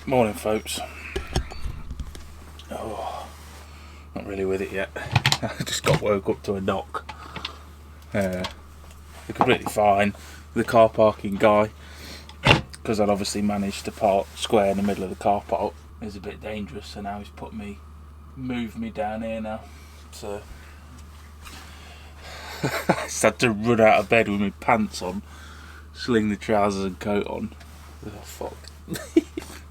Morning, folks. Oh, not really with it yet. I just got woke up to a knock. They're completely fine. The car parking guy, because I'd obviously managed to park square in the middle of the car park, is a bit dangerous, so now he's moved me down here now. So I just had to run out of bed with my pants on, sling the trousers and coat on. Oh fuck.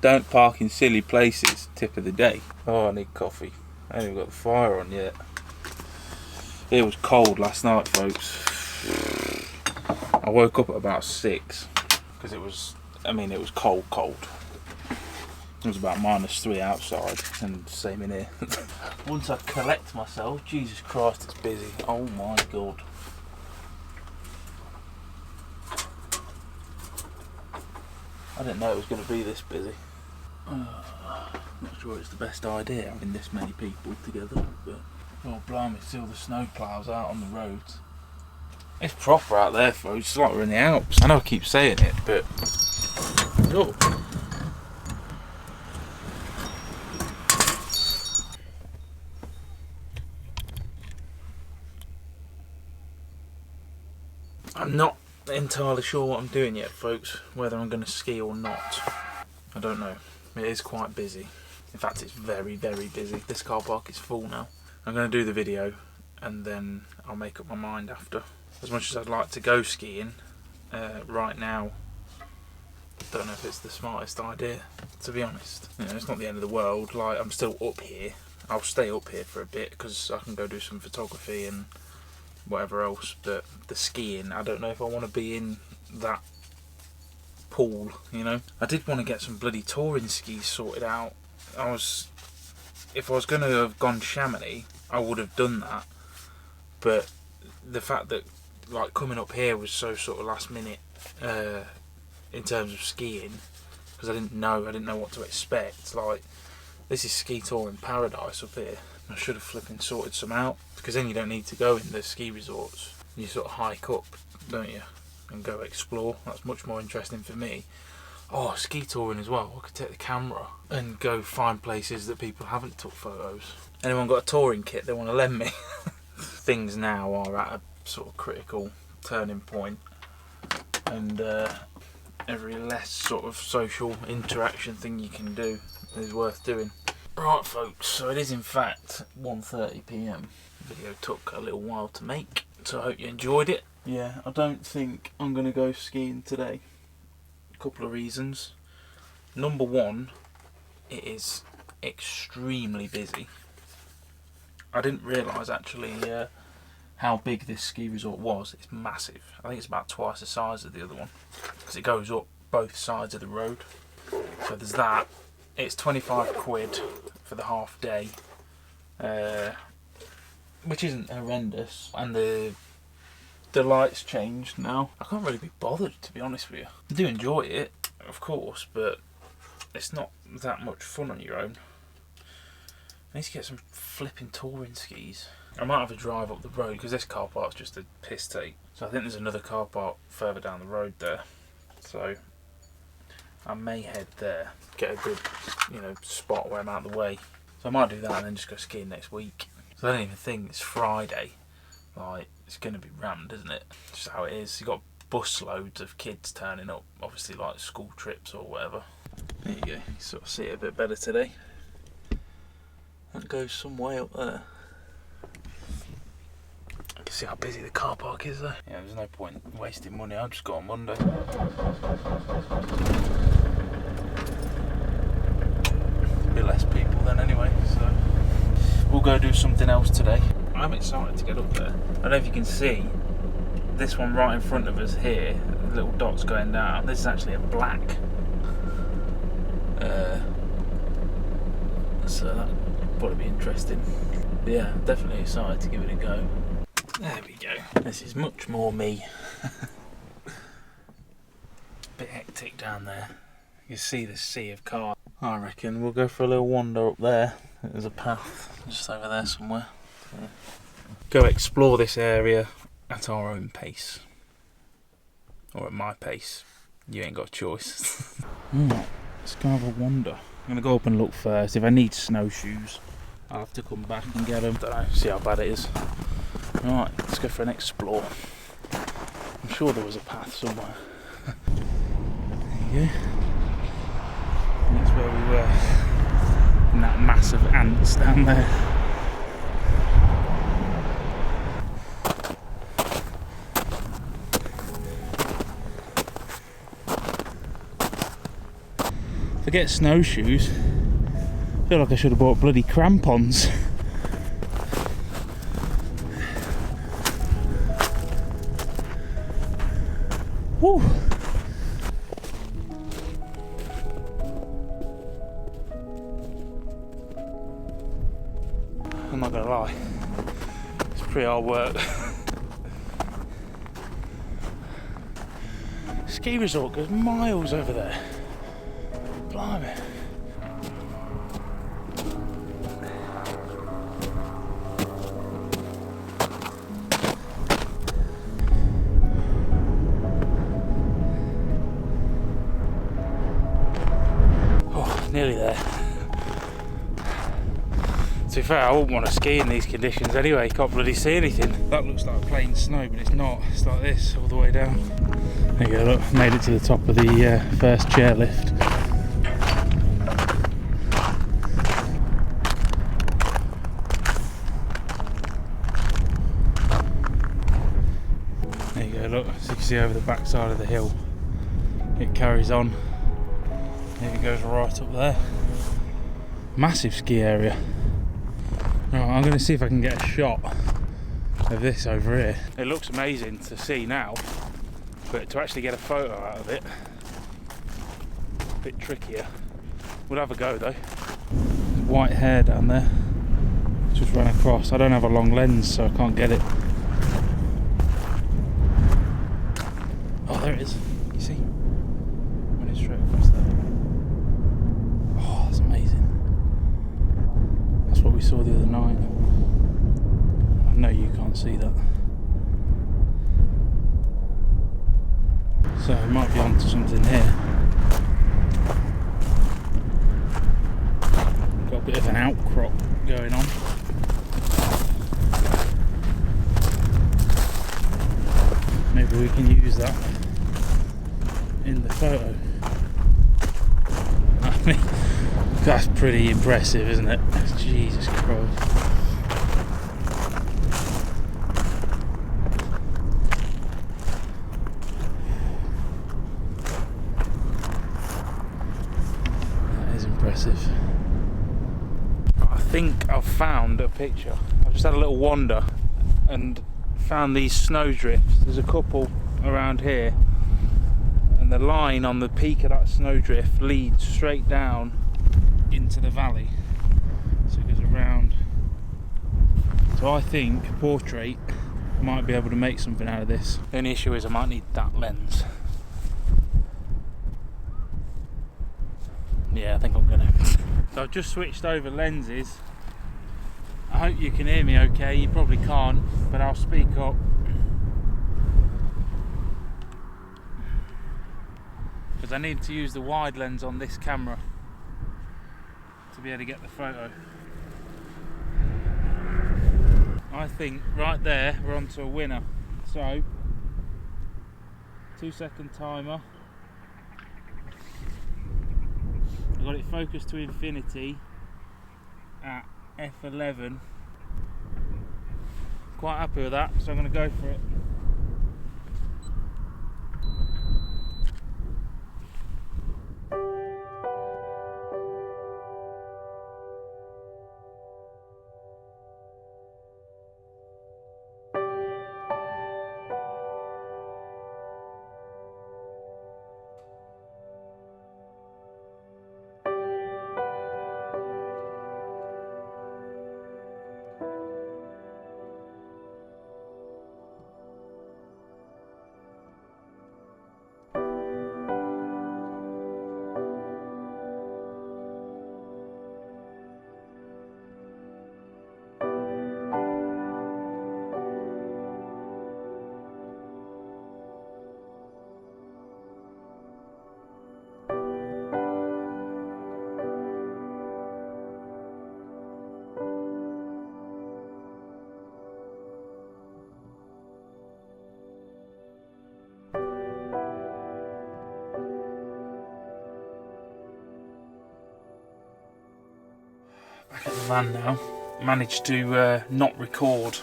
Don't park in silly places, tip of the day. Oh, I need coffee. I haven't even got the fire on yet. It was cold last night, folks. I woke up at about 6 because it was cold. It was about -3 outside and same in here. Once I collect myself, Jesus Christ, it's busy. Oh my God. I didn't know it was going to be this busy. Not sure it's the best idea having this many people together, but oh blimey, see all the snow ploughs out on the roads. It's proper out there, folks. It's like we're in the Alps. I know I keep saying it, but oh. I'm not entirely sure what I'm doing yet, folks, whether I'm going to ski or not. I don't know. It is quite busy. In fact, it's very, very busy. This car park is full now. I'm going to do the video and then I'll make up my mind after. As much as I'd like to go skiing, right now, I don't know if it's the smartest idea, to be honest. You know, it's not the end of the world. Like, I'm still up here. I'll stay up here for a bit because I can go do some photography and whatever else, but the skiing, I don't know if I want to be in that pool, you know. I did want to get some bloody touring skis sorted out. If I was going to have gone Chamonix, I would have done that, but the fact that like coming up here was so sort of last minute in terms of skiing, because I didn't know what to expect. Like, this is ski touring paradise up here. I should have flipping sorted some out, because then you don't need to go in the ski resorts. You sort of hike up, don't you, and go explore. That's much more interesting for me. Oh, ski touring as well. I could take the camera and go find places that people haven't took photos. Anyone got a touring kit they want to lend me? Things now are at a sort of critical turning point, and every less sort of social interaction thing you can do is worth doing. Right, folks, so it is in fact 1:30 PM. The video took a little while to make, so I hope you enjoyed it. Yeah, I don't think I'm going to go skiing today. A couple of reasons. Number one, it is extremely busy. I didn't realise actually how big this ski resort was. It's massive. I think it's about twice the size of the other one, because it goes up both sides of the road. So there's that. It's 25 quid for the half day, which isn't horrendous, and the lights changed now. I can't really be bothered, to be honest with you. I do enjoy it, of course, but it's not that much fun on your own. I need to get some flipping touring skis. I might have a drive up the road, because this car park's just a piss take. So I think there's another car park further down the road there. So I may head there, get a good, spot where I'm out of the way. So I might do that and then just go skiing next week. So I don't even think it's Friday. Like, it's going to be rammed, isn't it? Just how it is. You've got bus loads of kids turning up, obviously like school trips or whatever. There you go. You sort of see it a bit better today. That goes some way up there. You can see how busy the car park is though. Yeah, there's no point wasting money. I'll just go on Monday. Be less people then anyway, so we'll go do something else today. I'm excited to get up there. I don't know if you can see this one right in front of us here, the little dots going down. This is actually a black. So that'll probably be interesting. But yeah, definitely excited to give it a go. There we go. This is much more me. Bit hectic down there. You can see the sea of cars. I reckon we'll go for a little wander up there. There's a path just over there somewhere. Yeah. Go explore this area at our own pace. Or at my pace. You ain't got a choice. Let's go have a wander. I'm going to go up and look first. If I need snowshoes, I'll have to come back and get them. Don't know, see how bad it is. Right, let's go for an explore. I'm sure there was a path somewhere. There you go. And that's where we were. And that mass of ants down there. Forget snowshoes. I feel like I should have bought bloody crampons. Woo! I'm not gonna lie, it's pretty hard work. Ski resort goes miles over there. Blimey. Oh, nearly there. To be fair, I wouldn't want to ski in these conditions anyway. You can't bloody see anything. That looks like plain snow, but it's not. It's like this all the way down. There you go, look, made it to the top of the first chairlift. There you go, look, as you can see over the back side of the hill, it carries on. There it goes right up there. Massive ski area. Right, I'm going to see if I can get a shot of this over here. It looks amazing to see now, but to actually get a photo out of it, a bit trickier. We'll have a go though. White hair down there, just ran across. I don't have a long lens, so I can't get it. Oh, there it is. You see? Running straight across there. Oh, that's amazing. That's what we saw the other night. I know you can't see that. So I might be onto something here. Got a bit of an outcrop going on. Maybe we can use that in the photo. I mean, that's pretty impressive, isn't it? Jesus Christ. Impressive. I think I've found a picture. I've just had a little wander and found these snow drifts. There's a couple around here, and the line on the peak of that snowdrift leads straight down into the valley. So it goes around. So I think portrait might be able to make something out of this. The only issue is I might need that lens. Yeah, I think I'm gonna. So I've just switched over lenses. I hope you can hear me okay. You probably can't, but I'll speak up. Because I need to use the wide lens on this camera to be able to get the photo. I think right there we're onto a winner. So 2-second timer. I've got it focused to infinity at f11. Quite happy with that, so I'm going to go for it. at the van now. Managed to not record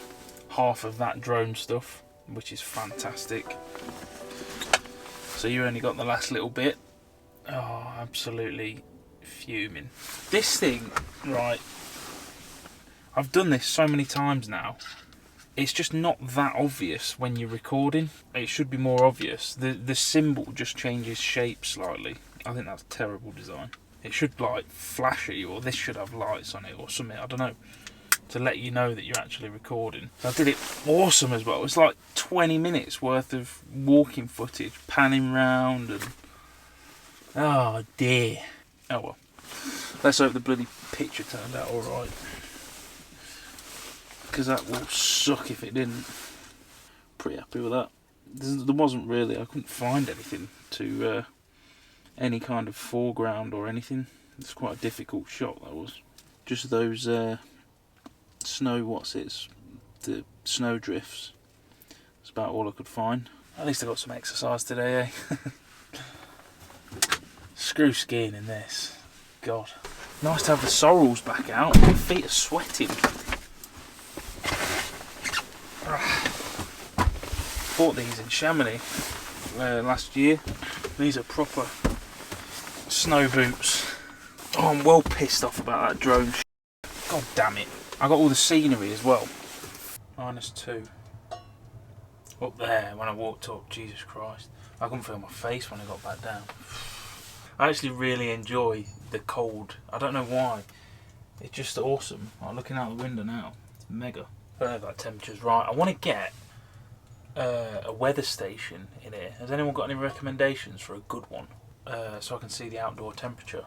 half of that drone stuff, which is fantastic. So you only got the last little bit. Oh, absolutely fuming. This thing, right, I've done this so many times now. It's just not that obvious when you're recording. It should be more obvious. The symbol just changes shape slightly. I think that's terrible design. It should like flash at you, or this should have lights on it or something, I don't know, to let you know that you're actually recording. So I did it awesome as well. It's like 20 minutes worth of walking footage, panning round and... oh dear. Oh well. Let's hope the bloody picture turned out alright. Because that will suck if it didn't. Pretty happy with that. There wasn't really, I couldn't find anything to any kind of foreground or anything. It's quite a difficult shot, that was. Just those snow, the snow drifts. That's about all I could find. At least I got some exercise today, eh? Screw skiing in this. God. Nice to have the sorrels back out. My feet are sweating. Bought these in Chamonix last year. These are proper snow boots. Oh, I'm well pissed off about that drone shit. God damn it. I got all the scenery as well. -2. Up there when I walked up, Jesus Christ. I couldn't feel my face when I got back down. I actually really enjoy the cold. I don't know why. It's just awesome. I'm looking out the window now. It's mega. I don't know if that temperature's right. I want to get a weather station in here. Has anyone got any recommendations for a good one? So I can see the outdoor temperature.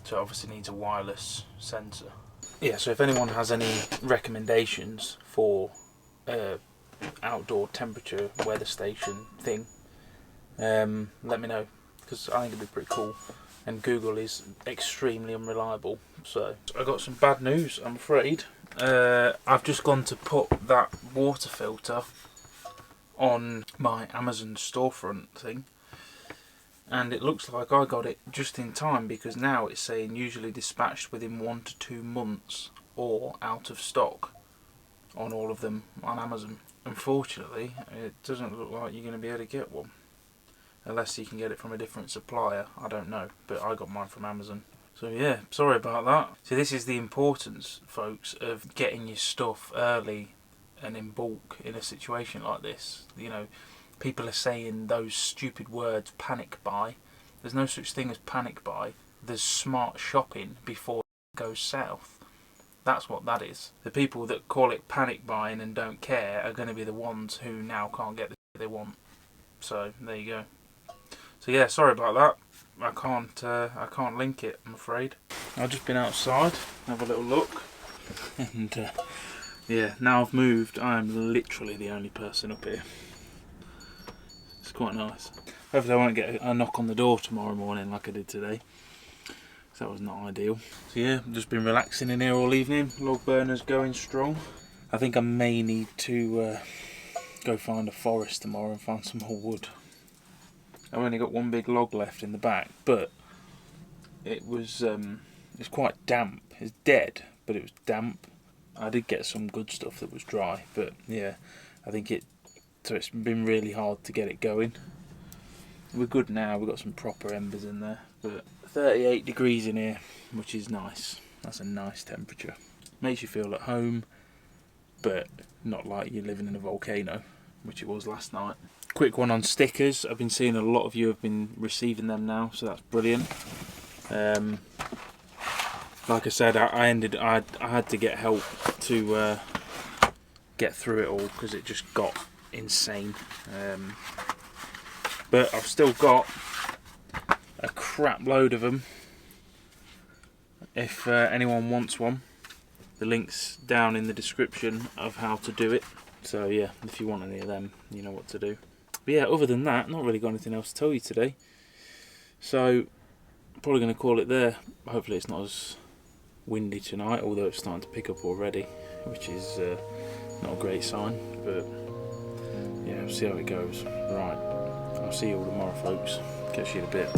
So it obviously needs a wireless sensor. Yeah, so if anyone has any recommendations for outdoor temperature weather station thing, let me know, because I think it'd be pretty cool. And Google is extremely unreliable. So I got some bad news, I'm afraid. I've just gone to put that water filter on my Amazon storefront thing, and it looks like I got it just in time, because now it's saying usually dispatched within 1 to 2 months or out of stock on all of them on Amazon. Unfortunately, it doesn't look like you're going to be able to get one unless you can get it from a different supplier. I don't know, but I got mine from Amazon. So yeah, sorry about that. So this is the importance, folks, of getting your stuff early and in bulk in a situation like this. You know, people are saying those stupid words, panic buy. There's no such thing as panic buy. There's smart shopping before it goes south. That's what that is. The people that call it panic buying and don't care are going to be the ones who now can't get the shit they want. So there you go. So yeah, sorry about that. I can't link it, I'm afraid. I've just been outside, have a little look, and yeah, now I've moved, I am literally the only person up here. It's quite nice. Hopefully I won't get a knock on the door tomorrow morning like I did today. So that was not ideal. So yeah, I've just been relaxing in here all evening. Log burner's going strong. I think I may need to go find a forest tomorrow and find some more wood. I've only got one big log left in the back, but it was it's quite damp. It's dead, but it was damp. I did get some good stuff that was dry, but yeah, I think so it's been really hard to get it going. We're good now, we've got some proper embers in there, but 38 degrees in here, which is nice. That's a nice temperature. Makes you feel at home, but not like you're living in a volcano, which it was last night. Quick one on stickers. I've been seeing a lot of you have been receiving them now, so that's brilliant. Like I said, I had to get help to get through it all because it just got insane. But I've still got a crap load of them. If anyone wants one, the link's down in the description of how to do it. So yeah, if you want any of them, you know what to do. But yeah, other than that, not really got anything else to tell you today. So, probably going to call it there. Hopefully it's not as windy tonight, although it's starting to pick up already, which is not a great sign. But yeah, we'll see how it goes. Right, I'll see you all tomorrow, folks. Catch you in a bit.